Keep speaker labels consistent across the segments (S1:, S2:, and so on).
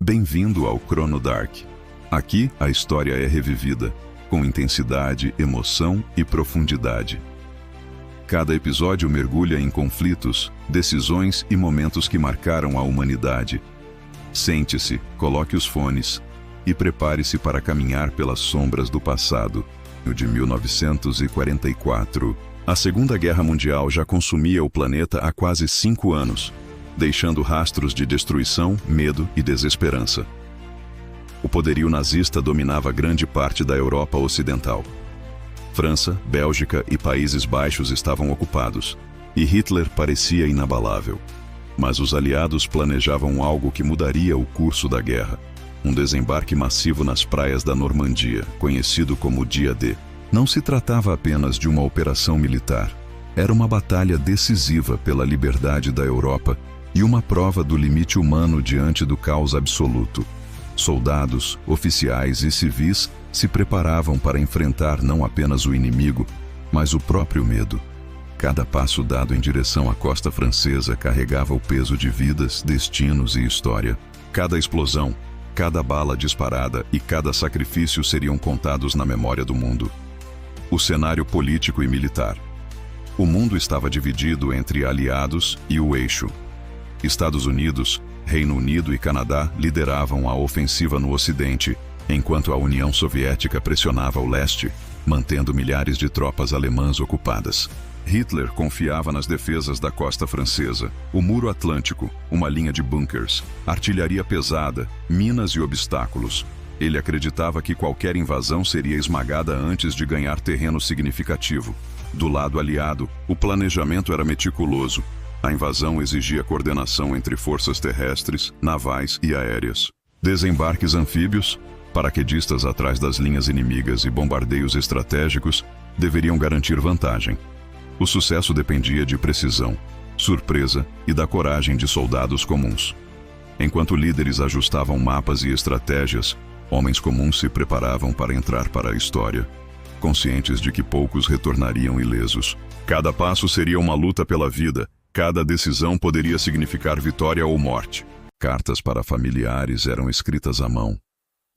S1: Bem-vindo ao Chrono Dark. Aqui a história é revivida, com intensidade, emoção e profundidade. Cada episódio mergulha em conflitos, decisões e momentos que marcaram a humanidade. Sente-se, coloque os fones e prepare-se para caminhar pelas sombras do passado. No de 1944, a Segunda Guerra Mundial já consumia o planeta há quase 5 anos, deixando rastros de destruição, medo e desesperança. O poderio nazista dominava grande parte da Europa Ocidental. França, Bélgica e Países Baixos estavam ocupados, e Hitler parecia inabalável. Mas os aliados planejavam algo que mudaria o curso da guerra. Um desembarque massivo nas praias da Normandia, conhecido como Dia D. Não se tratava apenas de uma operação militar. Era uma batalha decisiva pela liberdade da Europa e uma prova do limite humano diante do caos absoluto. Soldados, oficiais e civis se preparavam para enfrentar não apenas o inimigo, mas o próprio medo. Cada passo dado em direção à costa francesa carregava o peso de vidas, destinos e história. Cada explosão, cada bala disparada e cada sacrifício seriam contados na memória do mundo. O cenário político e militar. O mundo estava dividido entre aliados e o eixo. Estados Unidos, Reino Unido e Canadá lideravam a ofensiva no Ocidente, enquanto a União Soviética pressionava o leste, mantendo milhares de tropas alemãs ocupadas. Hitler confiava nas defesas da costa francesa, o Muro Atlântico, uma linha de bunkers, artilharia pesada, minas e obstáculos. Ele acreditava que qualquer invasão seria esmagada antes de ganhar terreno significativo. Do lado aliado, o planejamento era meticuloso. A invasão exigia coordenação entre forças terrestres, navais e aéreas. Desembarques anfíbios, paraquedistas atrás das linhas inimigas e bombardeios estratégicos deveriam garantir vantagem. O sucesso dependia de precisão, surpresa e da coragem de soldados comuns. Enquanto líderes ajustavam mapas e estratégias, homens comuns se preparavam para entrar para a história, conscientes de que poucos retornariam ilesos. Cada passo seria uma luta pela vida. Cada decisão poderia significar vitória ou morte. Cartas para familiares eram escritas à mão.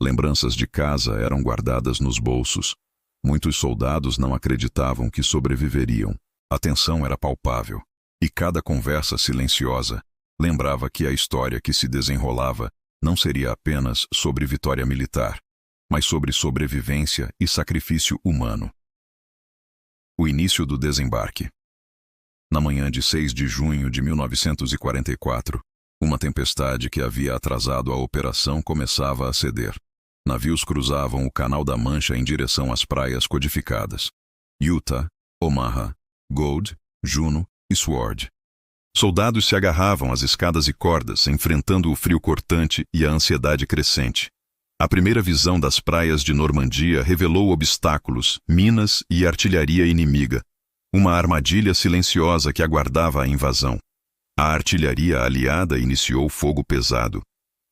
S1: Lembranças de casa eram guardadas nos bolsos. Muitos soldados não acreditavam que sobreviveriam. A tensão era palpável. E cada conversa silenciosa lembrava que a história que se desenrolava não seria apenas sobre vitória militar, mas sobre sobrevivência e sacrifício humano. O início do desembarque. Na manhã de 6 de junho de 1944, uma tempestade que havia atrasado a operação começava a ceder. Navios cruzavam o Canal da Mancha em direção às praias codificadas: Utah, Omaha, Gold, Juno e Sword. Soldados se agarravam às escadas e cordas, enfrentando o frio cortante e a ansiedade crescente. A primeira visão das praias de Normandia revelou obstáculos, minas e artilharia inimiga. Uma armadilha silenciosa que aguardava a invasão. A artilharia aliada iniciou fogo pesado,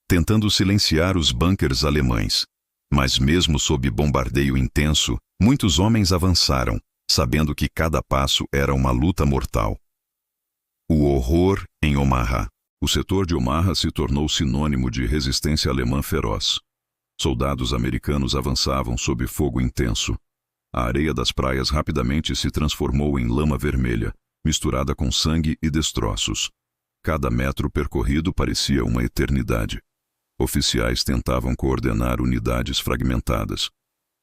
S1: tentando silenciar os bunkers alemães. Mas mesmo sob bombardeio intenso, muitos homens avançaram, sabendo que cada passo era uma luta mortal. O horror em Omaha. O setor de Omaha se tornou sinônimo de resistência alemã feroz. Soldados americanos avançavam sob fogo intenso. A areia das praias rapidamente se transformou em lama vermelha, misturada com sangue e destroços. Cada metro percorrido parecia uma eternidade. Oficiais tentavam coordenar unidades fragmentadas.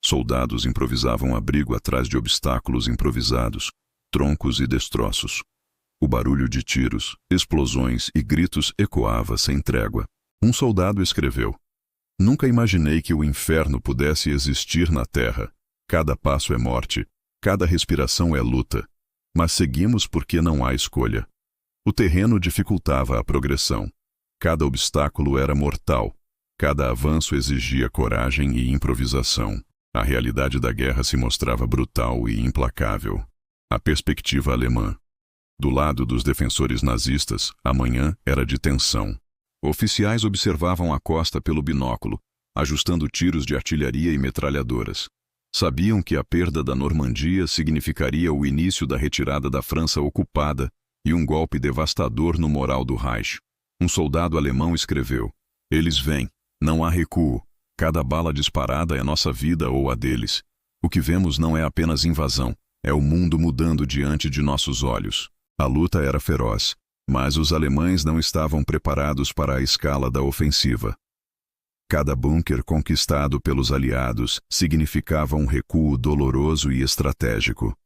S1: Soldados improvisavam abrigo atrás de obstáculos improvisados, troncos e destroços. O barulho de tiros, explosões e gritos ecoava sem trégua. Um soldado escreveu: "Nunca imaginei que o inferno pudesse existir na terra. Cada passo é morte, cada respiração é luta. Mas seguimos porque não há escolha." O terreno dificultava a progressão. Cada obstáculo era mortal. Cada avanço exigia coragem e improvisação. A realidade da guerra se mostrava brutal e implacável. A perspectiva alemã. Do lado dos defensores nazistas, a manhã era de tensão. Oficiais observavam a costa pelo binóculo, ajustando tiros de artilharia e metralhadoras. Sabiam que a perda da Normandia significaria o início da retirada da França ocupada e um golpe devastador no moral do Reich. Um soldado alemão escreveu: "Eles vêm, Não há recuo. Cada bala disparada é nossa vida ou a deles. O que vemos não é apenas invasão, é o mundo mudando diante de nossos olhos. A luta era feroz, mas os alemães não estavam preparados para a escala da ofensiva. Cada bunker conquistado pelos aliados significava um recuo doloroso e estratégico.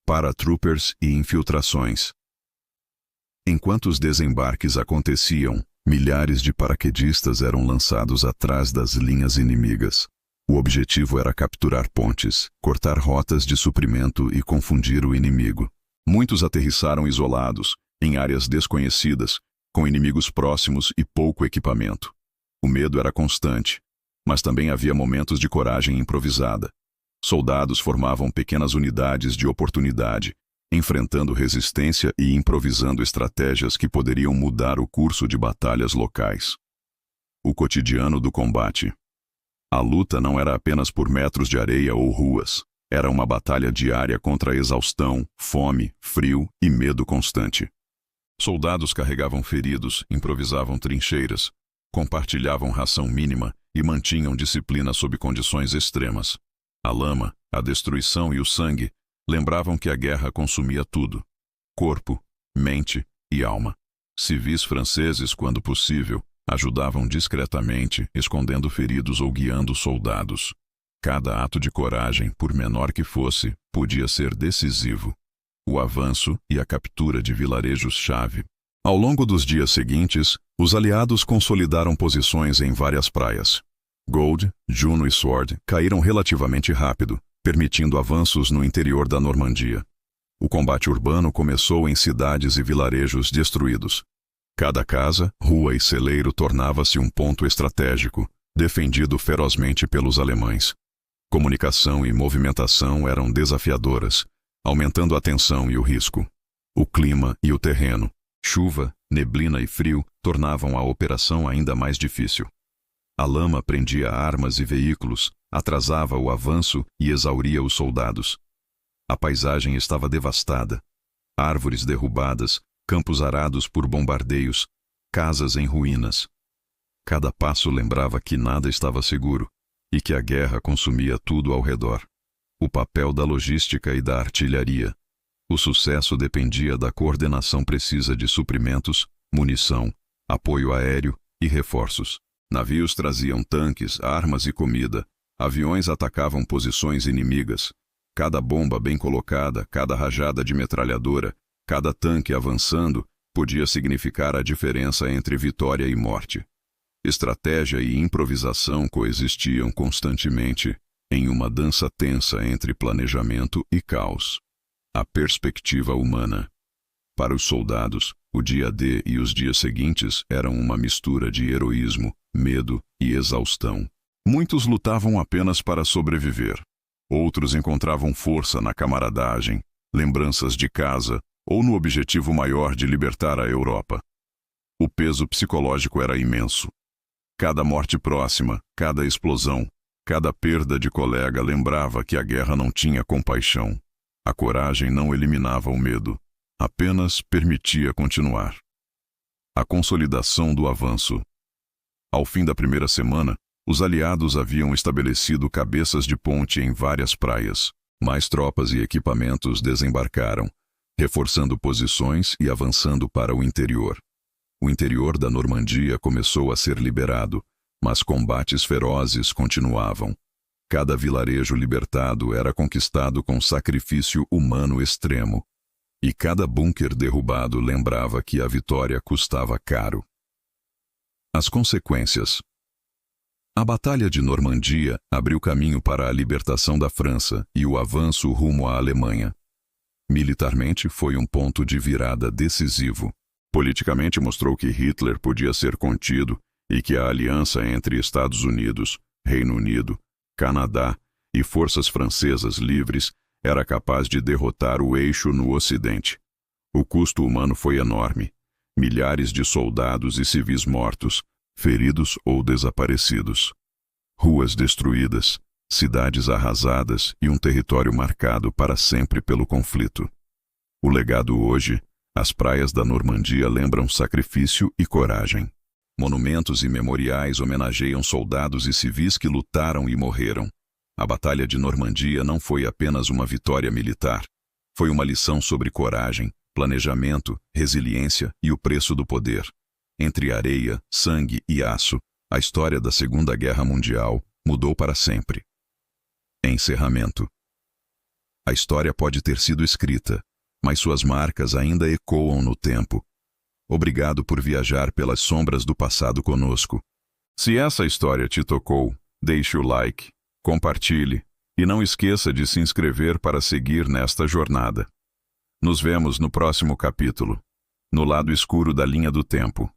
S1: Paratroopers e infiltrações. Enquanto os desembarques aconteciam, milhares de paraquedistas eram lançados atrás das linhas inimigas. O objetivo era capturar pontes, cortar rotas de suprimento e confundir o inimigo. Muitos aterrissaram isolados, em áreas desconhecidas, com inimigos próximos e pouco equipamento. O medo era constante, mas também havia momentos de coragem improvisada. Soldados formavam pequenas unidades de oportunidade, enfrentando resistência e improvisando estratégias que poderiam mudar o curso de batalhas locais. O cotidiano do combate. A luta não era apenas por metros de areia ou ruas. Era uma batalha diária contra a exaustão, fome, frio e medo constante. Soldados carregavam feridos, improvisavam trincheiras, compartilhavam ração mínima e mantinham disciplina sob condições extremas. A lama, a destruição e o sangue lembravam que a guerra consumia tudo: corpo, mente e alma. Civis franceses, quando possível, ajudavam discretamente, escondendo feridos ou guiando soldados. Cada ato de coragem, por menor que fosse, podia ser decisivo. O avanço e a captura de vilarejos-chave. Ao longo dos dias seguintes, os aliados consolidaram posições em várias praias. Gold, Juno e Sword caíram relativamente rápido, permitindo avanços no interior da Normandia. O combate urbano começou em cidades e vilarejos destruídos. Cada casa, rua e celeiro tornava-se um ponto estratégico, defendido ferozmente pelos alemães. Comunicação e movimentação eram desafiadoras, aumentando a tensão e o risco. O clima e o terreno, chuva, neblina e frio, tornavam a operação ainda mais difícil. A lama prendia armas e veículos, atrasava o avanço e exauria os soldados. A paisagem estava devastada. Árvores derrubadas, campos arados por bombardeios, casas em ruínas. Cada passo lembrava que nada estava seguro e que a guerra consumia tudo ao redor. O papel da logística e da artilharia. O sucesso dependia da coordenação precisa de suprimentos, munição, apoio aéreo e reforços. Navios traziam tanques, armas e comida. Aviões atacavam posições inimigas. Cada bomba bem colocada, cada rajada de metralhadora, cada tanque avançando, podia significar a diferença entre vitória e morte. Estratégia e improvisação coexistiam constantemente, em uma dança tensa entre planejamento e caos. A perspectiva humana. Para os soldados, o dia D e os dias seguintes eram uma mistura de heroísmo, medo e exaustão. Muitos lutavam apenas para sobreviver. Outros encontravam força na camaradagem, lembranças de casa ou no objetivo maior de libertar a Europa. O peso psicológico era imenso. Cada morte próxima, cada explosão, cada perda de colega lembrava que a guerra não tinha compaixão. A coragem não eliminava o medo, apenas permitia continuar. A consolidação do avanço. Ao fim da primeira semana, os aliados haviam estabelecido cabeças de ponte em várias praias. Mais tropas e equipamentos desembarcaram, reforçando posições e avançando para o interior. O interior da Normandia começou a ser liberado, mas combates ferozes continuavam. Cada vilarejo libertado era conquistado com sacrifício humano extremo. E cada bunker derrubado lembrava que a vitória custava caro. As consequências. A Batalha de Normandia abriu caminho para a libertação da França e o avanço rumo à Alemanha. Militarmente, foi um ponto de virada decisivo. Politicamente, mostrou que Hitler podia ser contido e que a aliança entre Estados Unidos, Reino Unido, Canadá e forças francesas livres era capaz de derrotar o eixo no Ocidente. O custo humano foi enorme. Milhares de soldados e civis mortos, feridos ou desaparecidos. Ruas destruídas, cidades arrasadas e um território marcado para sempre pelo conflito. O legado hoje, as praias da Normandia lembram sacrifício e coragem. Monumentos e memoriais homenageiam soldados e civis que lutaram e morreram. A Batalha de Normandia não foi apenas uma vitória militar. Foi uma lição sobre coragem, planejamento, resiliência e o preço do poder. Entre areia, sangue e aço, a história da Segunda Guerra Mundial mudou para sempre. Encerramento. A história pode ter sido escrita, mas suas marcas ainda ecoam no tempo. Obrigado por viajar pelas sombras do passado conosco. Se essa história te tocou, deixe o like, compartilhe e não esqueça de se inscrever para seguir nesta jornada. Nos vemos no próximo capítulo, no lado escuro da linha do tempo.